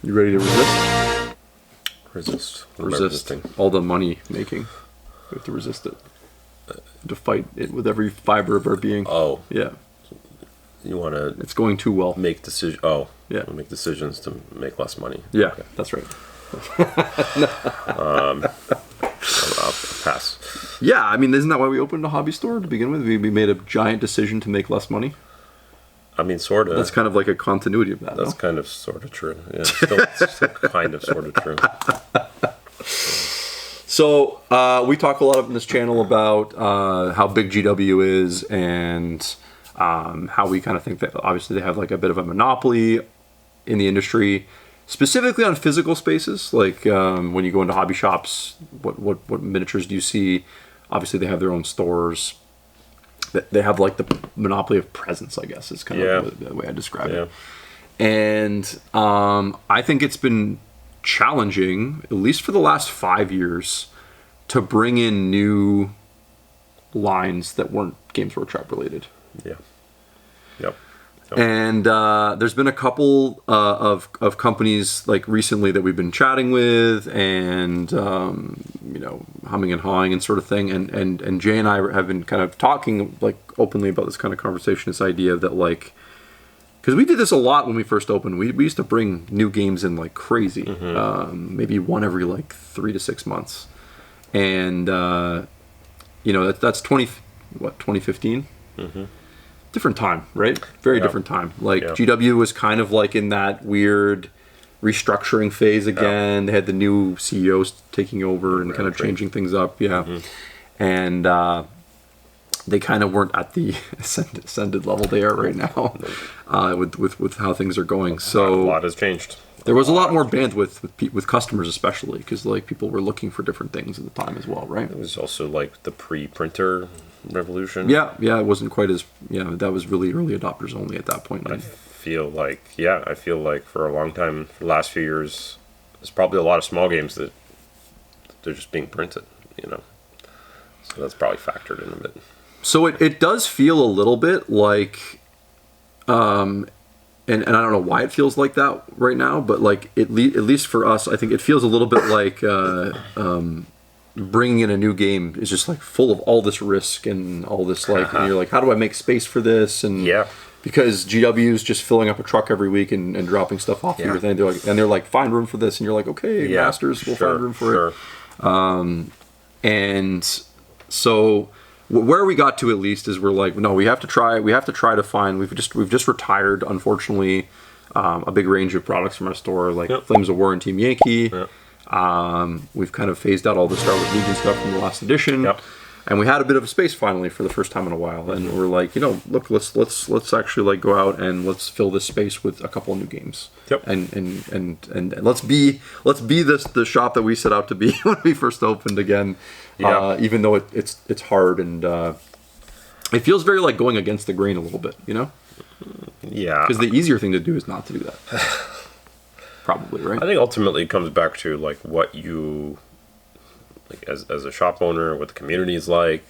You ready to resist? Resist. Resist all the money making. We have to resist it. To fight it with every fiber of our being. Oh. Yeah. You want to... It's going too well. Make decisions. Oh. Yeah. Make decisions to make less money. Yeah, okay. That's right. I'll pass. Yeah, I mean, isn't that why we opened a hobby store to begin with? We made a giant decision to make less money. I mean, sort of. That's kind of like a continuity of that. That's kind of sort of true. Yeah, still kind of sort of true. So we talk a lot in this channel about how big GW is and how we kind of think that obviously they have like a bit of a monopoly in the industry, specifically on physical spaces. Like when you go into hobby shops, what miniatures do you see? Obviously, they have their own stores. They have like the monopoly of presence, I guess, is kind of the way I describe it. And I think it's been challenging, at least for the last 5 years, to bring in new lines that weren't Games Workshop related. Yeah. Yep. And there's been a couple of companies like recently that we've been chatting with and humming and hawing and sort of thing. And Jay and I have been kind of talking like openly about this kind of conversation, this idea that like, because we did this a lot when we first opened. We used to bring new games in like crazy, maybe one every like 3 to 6 months. And that's 2015. Different time, right? Very different time. Like GW was kind of like in that weird restructuring phase again. They had the new CEOs taking over and kind of changing things up. And they kind of weren't at the ascended level they are right now with how things are going. So a lot has changed. There was a lot more bandwidth with customers, especially because like people were looking for different things at the time as well, right? It was also like the pre-printer revolution. Yeah, it wasn't quite as that was really early adopters only at that point. I feel like for a long time, for the last few years, there's probably a lot of small games that they're just being printed, so that's probably factored in a bit. So it does feel a little bit like, and I don't know why it feels like that right now, but like at least for us, I think it feels a little bit like bringing in a new game is just like full of all this risk and all this like, and you're like, how do I make space for this? And because GW is just filling up a truck every week and dropping stuff off your thing, they're like, find room for this, and you're like, okay, masters, we'll find room for it. And so where we got to at least is we're like, no, we have to try to find. We've just retired, unfortunately, a big range of products from our store, like Flames of War and Team Yankee. We've kind of phased out all the Star Wars Legion stuff from the last edition, and we had a bit of a space finally for the first time in a while. And we're like, look, let's actually like go out and let's fill this space with a couple of new games. And let's be the shop that we set out to be when we first opened again. Even though it's hard and it feels very like going against the grain a little bit, because the easier thing to do is not to do that. Probably, right? I think ultimately it comes back to like what you like as a shop owner, what the community is like,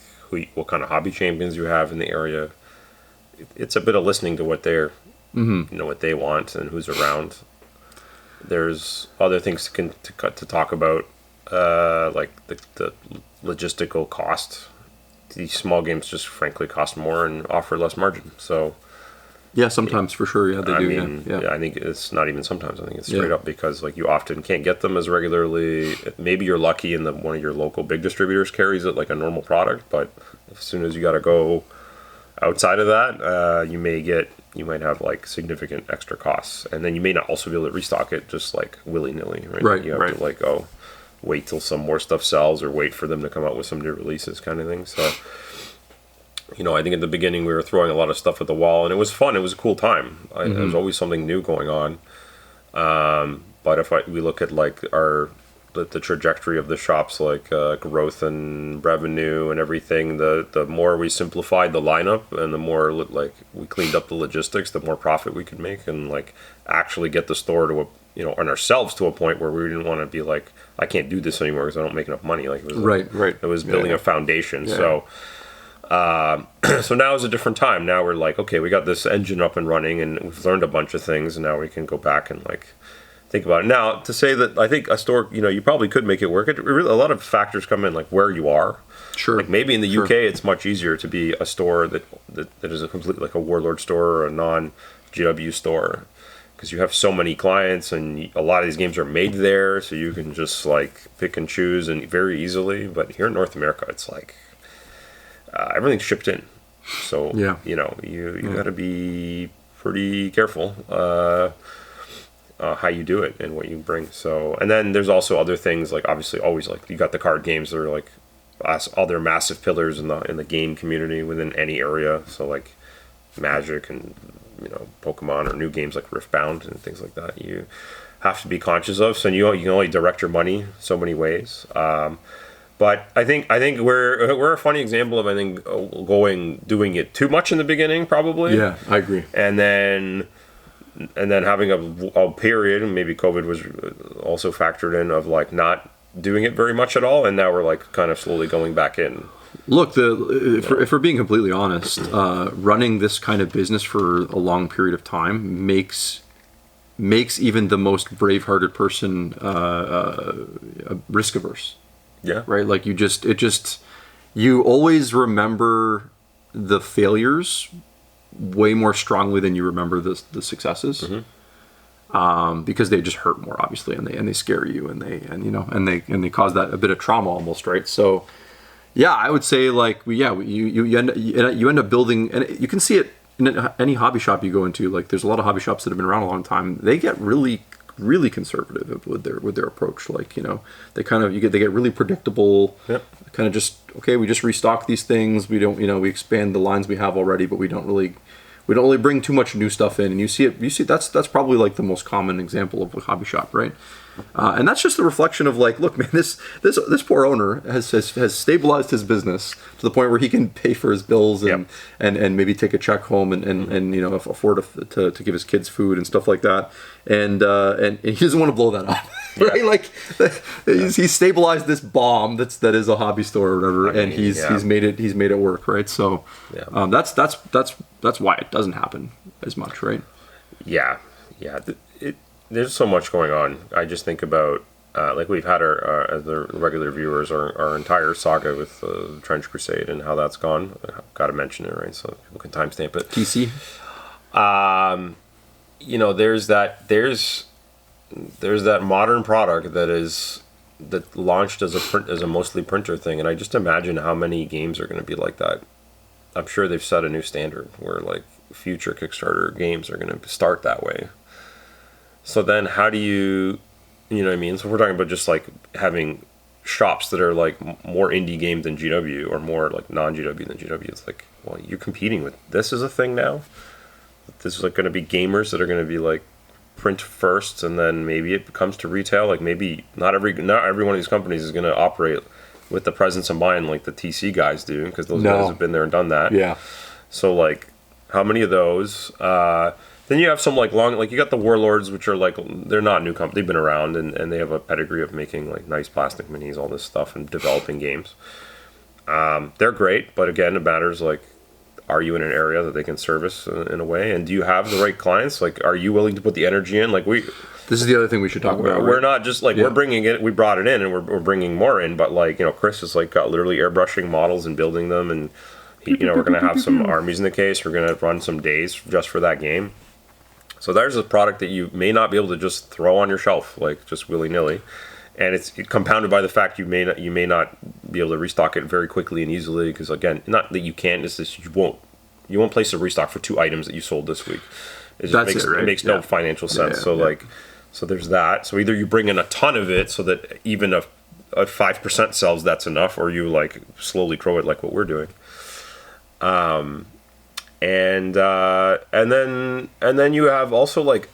what kind of hobby champions you have in the area. It's a bit of listening to what they're what they want and who's around. There's other things to talk about, like the logistical cost. These small games just frankly cost more and offer less margin. So sometimes for sure, they do. I think it's not even sometimes. I think it's straight up because like you often can't get them as regularly. Maybe you're lucky and that one of your local big distributors carries it like a normal product, but as soon as you got to go outside of that, you might have like significant extra costs, and then you may not also be able to restock it just like willy-nilly, right? You have to like wait till some more stuff sells or wait for them to come out with some new releases kind of thing. So I think at the beginning we were throwing a lot of stuff at the wall, and it was fun. It was a cool time. There was always something new going on. But if we look at like the trajectory of the shop's like growth and revenue and everything, the more we simplified the lineup and the more like we cleaned up the logistics, the more profit we could make and like actually get the store to and ourselves to a point where we didn't want to be like, I can't do this anymore because I don't make enough money. Like it was right. It was building a foundation. So now is a different time. Now we're like, okay, we got this engine up and running and we've learned a bunch of things, and now we can go back and like think about it. Now, to say that I think a store, you probably could make it work. A lot of factors come in, like where you are. Sure. Like maybe in the UK, it's much easier to be a store that is a complete, like a Warlord store or a non-GW store, because you have so many clients and a lot of these games are made there, so you can just like pick and choose and very easily. But here in North America, it's like everything's shipped in, so you got to be pretty careful how you do it and what you bring. So, and then there's also other things, like obviously always, like you got the card games that are like other massive pillars in the game community within any area. So like Magic and Pokemon, or new games like Riftbound and things like that, you have to be conscious of. So you can only direct your money so many ways. But I think we're a funny example of doing it too much in the beginning, probably. Yeah, I agree. And then having a period, and maybe COVID was also factored in, of like not doing it very much at all, and now we're like kind of slowly going back in. Look, if we're being completely honest, running this kind of business for a long period of time makes even the most brave-hearted person risk averse. Yeah. Right. Like you always remember the failures way more strongly than you remember the successes. Mm-hmm. Because they just hurt more, obviously, and they scare you, and they cause that a bit of trauma almost, right? So, yeah, I would say like you end up building, and you can see it in any hobby shop you go into. Like, there's a lot of hobby shops that have been around a long time. They get really conservative with their approach. Like, they get really predictable. Yep. Kind of just, okay, we just restock these things. We don't, we expand the lines we have already, but we don't really bring too much new stuff in. And you see that's probably like the most common example of a hobby shop, right? And that's just a reflection of like, look, man, this poor owner has stabilized his business to the point where he can pay for his bills and maybe take a check home and afford to give his kids food and stuff like that. And he doesn't want to blow that up. Right, like he's stabilized this bomb that is a hobby store or whatever, and he's made it work, right? So that's why it doesn't happen as much, right? Yeah. There's so much going on. I just think about like we've had our as the regular viewers our entire saga with Trench Crusade and how that's gone. Got to mention it, right? So people can timestamp it. TC. There's that modern product that launched as a mostly printer thing, and I just imagine how many games are going to be like that. I'm sure they've set a new standard where like future Kickstarter games are going to start that way. So then how do you know what I mean? So we're talking about just like having shops that are like more indie game than GW, or more like non-GW than GW. It's like, well, you're competing with this as a thing now. This is like going to be gamers that are going to be like print first, and then maybe it comes to retail. Like maybe not every one of these companies is going to operate with the presence of mind like the TC guys do, because those guys have been there and done that. Yeah. So like, how many of those? Then you have some like you got the Warlords, which are like, they're not new company. They've been around and they have a pedigree of making like nice plastic minis, all this stuff, and developing games. They're great, but again, it matters like, are you in an area that they can service in a way? And do you have the right clients? Like, are you willing to put the energy in? Like this is the other thing we should talk about. We're not just like, we're bringing it, we brought it in and we're bringing more in, but like, Chris is like got literally airbrushing models and building them. And we're going to have some armies in the case. We're going to run some days just for that game. So there's a product that you may not be able to just throw on your shelf, like just willy nilly. And it's compounded by the fact you may not be able to restock it very quickly and easily, because again, not that you can't, it's just you won't place a restock for 2 items that you sold this week. It makes no financial sense. So there's that. So either you bring in a ton of it so that even a 5% sells, that's enough, or you like slowly grow it like what we're doing. And then you have also like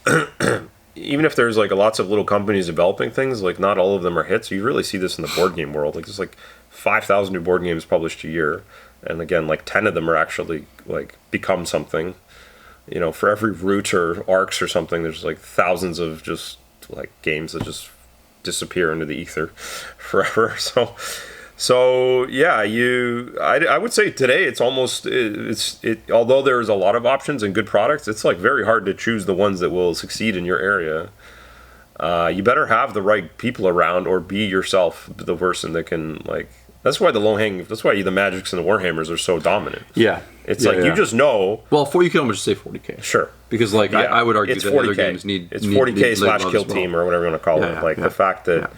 even if there's like lots of little companies developing things, like not all of them are hits. You really see this in the board game world. Like there's like 5,000 new board games published a year, and again, like 10 of them are actually like become something. For every Root or Arcs or something, there's like thousands of just like games that just disappear into the ether forever. So yeah, I would say today it's almost although there's a lot of options and good products, it's like very hard to choose the ones that will succeed in your area. you better have the right people around, or be yourself the person that can, like. That's why the Magics and the Warhammers are so dominant. Yeah. It's you just know. Well, you can almost just say 40K. Sure. Because I would argue it's that 40K. other games need. It's 40K slash kill as well. team or whatever you want to call it. The fact that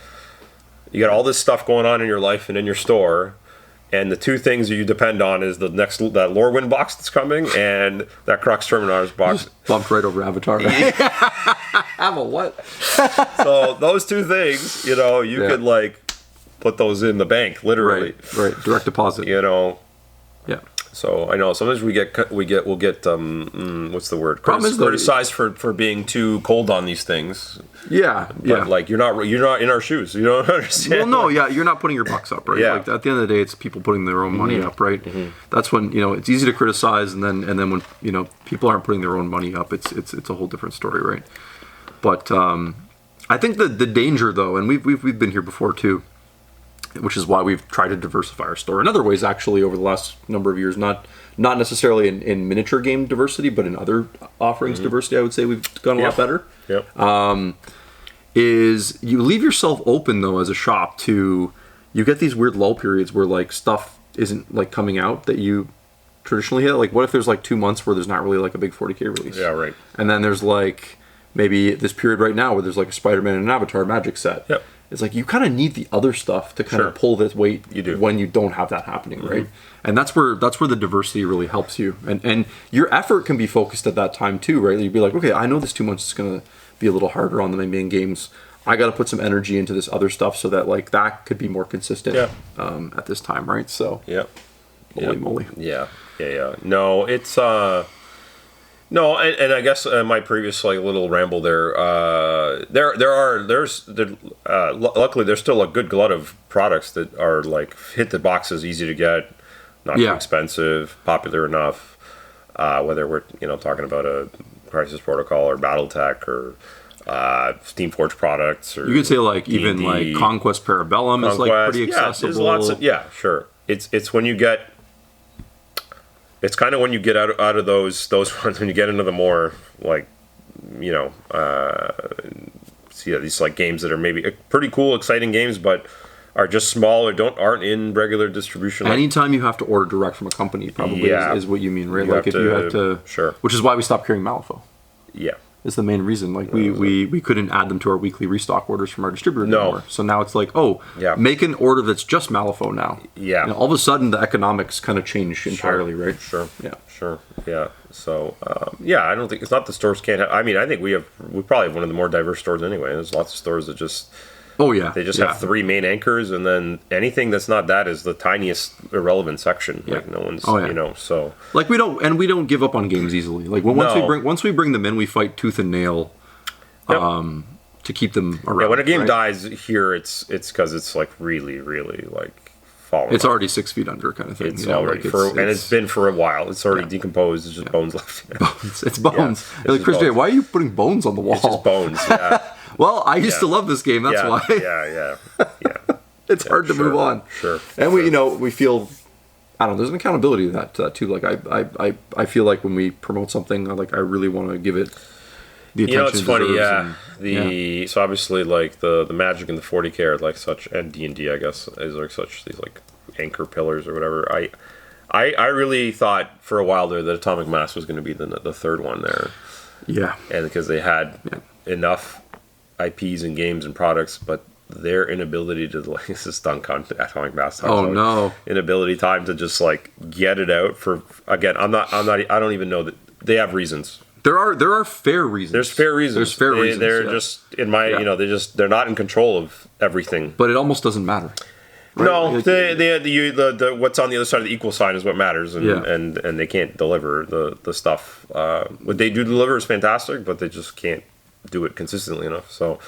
you got all this stuff going on in your life and in your store, and the two things that you depend on is that Lorwyn box that's coming and that Crux Terminars box. Just bumped right over Avatar. Have a what? So those two things, you could like put those in the bank, literally. Right. Direct deposit. Yeah. So I know sometimes we'll get what's the word? Criticized for being too cold on these things. But like you're not in our shoes. You don't understand. Well, no, you're not putting your bucks up, right? Yeah. Like at the end of the day, it's people putting their own money up, right? That's when it's easy to criticize, and then when people aren't putting their own money up, it's a whole different story, right? But I think the danger though, and we've been here before too, which is why we've tried to diversify our store in other ways actually over the last number of years, not necessarily in miniature game diversity, but in other offerings diversity. I would say we've gone a lot better. Is you leave yourself open though as a shop to, you get these weird lull periods where like stuff isn't like coming out that you traditionally hit. Like what if there's like 2 months where there's not really like a big 40K release? Yeah, right. And then there's like maybe this period right now where there's like a Spider-Man and an Avatar Magic set. Yep. It's like you kind of need the other stuff to kind of pull this weight when you don't have that happening, right? And that's where the diversity really helps you. And your effort can be focused at that time too, right? You'd be like, okay, I know this 2 months is going to be a little harder on the main games. I got to put some energy into this other stuff so that like that could be more consistent at this time, right? So holy moly. Yeah. No, it's no, and I guess my previous like little ramble there. Luckily there's still a good glut of products that are like hit the boxes, easy to get, not too expensive, popular enough. Whether we're talking about a Crisis Protocol or BattleTech or Steamforge products, or you could say like D&D. Even like Conquest Parabellum is like pretty accessible. There's lots of sure. It's when you get. It's kind of when you get out of those ones, when you get into the more like, these like games that are maybe pretty cool, exciting games, but are just small or aren't in regular distribution. Anytime you have to order direct from a company, probably is what you mean, right? Like if you have to, which is why we stopped carrying Malifaux. Yeah. Is the main reason. Like we couldn't add them to our weekly restock orders from our distributor anymore. So now it's like, make an order that's just Malifaux now. Yeah. And all of a sudden the economics kind of change entirely, right? Sure. Yeah. So I don't think it's not the stores can't have. I mean, I think we probably have one of the more diverse stores anyway. There's lots of stores that just they just have 3 main anchors, and then anything that's not that is the tiniest irrelevant section. Like no one's so like we don't give up on games easily. Like once we bring them in, we fight tooth and nail to keep them around. Yeah, when a game dies here, it's because it's like really like falling. It's already 6 feet under kind of thing. It's already and it's been for a while. It's already decomposed. It's just bones left. It's bones. Like Chris J, why are you putting bones on the wall? It's just bones. Yeah. Well, I used to love this game. That's why. Yeah. It's hard to move on. Sure. And we feel, I don't know. There's an accountability to that too. Like I feel like when we promote something, I really want to give it the attention. It's funny. So obviously, like the Magic and the 40K are like such, and D&D, I guess, is like such these like anchor pillars or whatever. I really thought for a while there that Atomic Mass was going to be the third one there. Yeah. And because they had enough IPs and games and products, but their inability to this is Dunk on Atomic Mass. Inability time to just like get it out for again. I don't even know that they have reasons. There are fair reasons. There's fair reasons. They're just in my they're not in control of everything. But it almost doesn't matter. Right? No, the what's on the other side of the equal sign is what matters, and they can't deliver the stuff. What they do deliver is fantastic, but they just can't do it consistently enough. So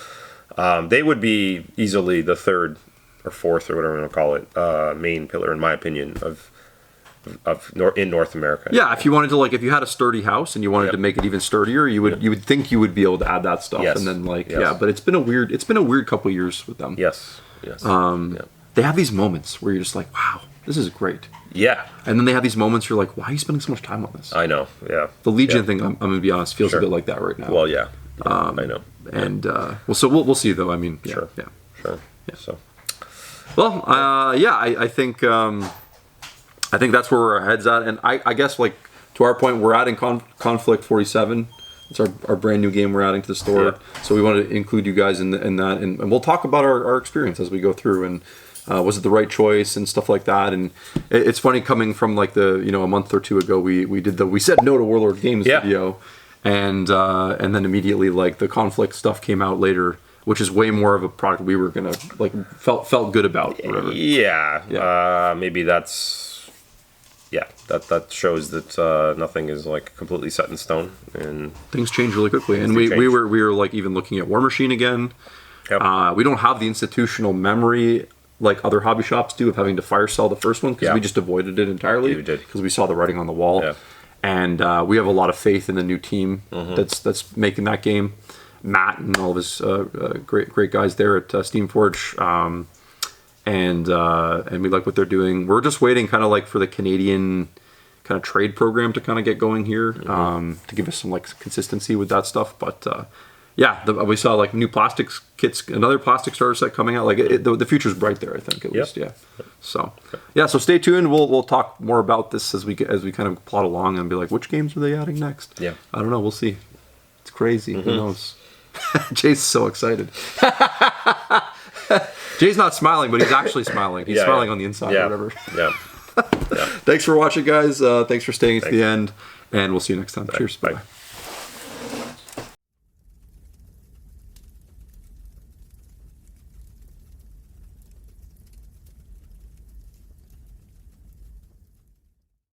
they would be easily the third or fourth or whatever you want to call it main pillar, in my opinion, in North America. Yeah, if you wanted to, like, if you had a sturdy house and you wanted to make it even sturdier, you would think you would be able to add that stuff. Yes. And then but it's been a weird couple of years with them. Yes. They have these moments where you're just like, wow, this is great. Yeah. And then they have these moments you're like, why are you spending so much time on this? I know. Yeah. The Legion thing, I'm going to be honest, feels a bit like that right now. Well, yeah. I know. And well, so we'll see though. I mean, Sure. yeah. Sure. So. Well, I think that's where our head's at, and I guess like to our point, we're adding Conflict 47. It's our brand new game we're adding to the store, Yeah. so we want to include you guys in that, and we'll talk about our experience as we go through, and was it the right choice and stuff like that. And it's funny coming from like a month or two ago, we said no to Warlord Games video, and then immediately like the Conflict stuff came out later, which is way more of a product we were gonna like felt good about. Yeah. Maybe that shows that nothing is like completely set in stone, and things change really quickly. And we were like even looking at War Machine again. Yep. We don't have the institutional memory like other hobby shops do of having to fire sell the first one, because we just avoided it entirely because we saw the writing on the wall. Yeah. And we have a lot of faith in the new team that's making that game. Matt and all of his great guys there at Steamforge, and we like what they're doing. We're just waiting kind of like for the Canadian kind of trade program to kind of get going here, to give us some like consistency with that stuff. But we saw like new plastics kits, another plastic starter set coming out. Like the future's bright there, I think, at least. Yeah. So so stay tuned. We'll talk more about this as we kind of plot along and be like, which games are they adding next? Yeah. I don't know. We'll see. It's crazy. Who knows? Jay's so excited. Jay's not smiling, but he's actually smiling. He's smiling on the inside or whatever. Yeah. Thanks for watching, guys. Thanks for staying to the end, and we'll see you next time. Cheers. Bye. Bye.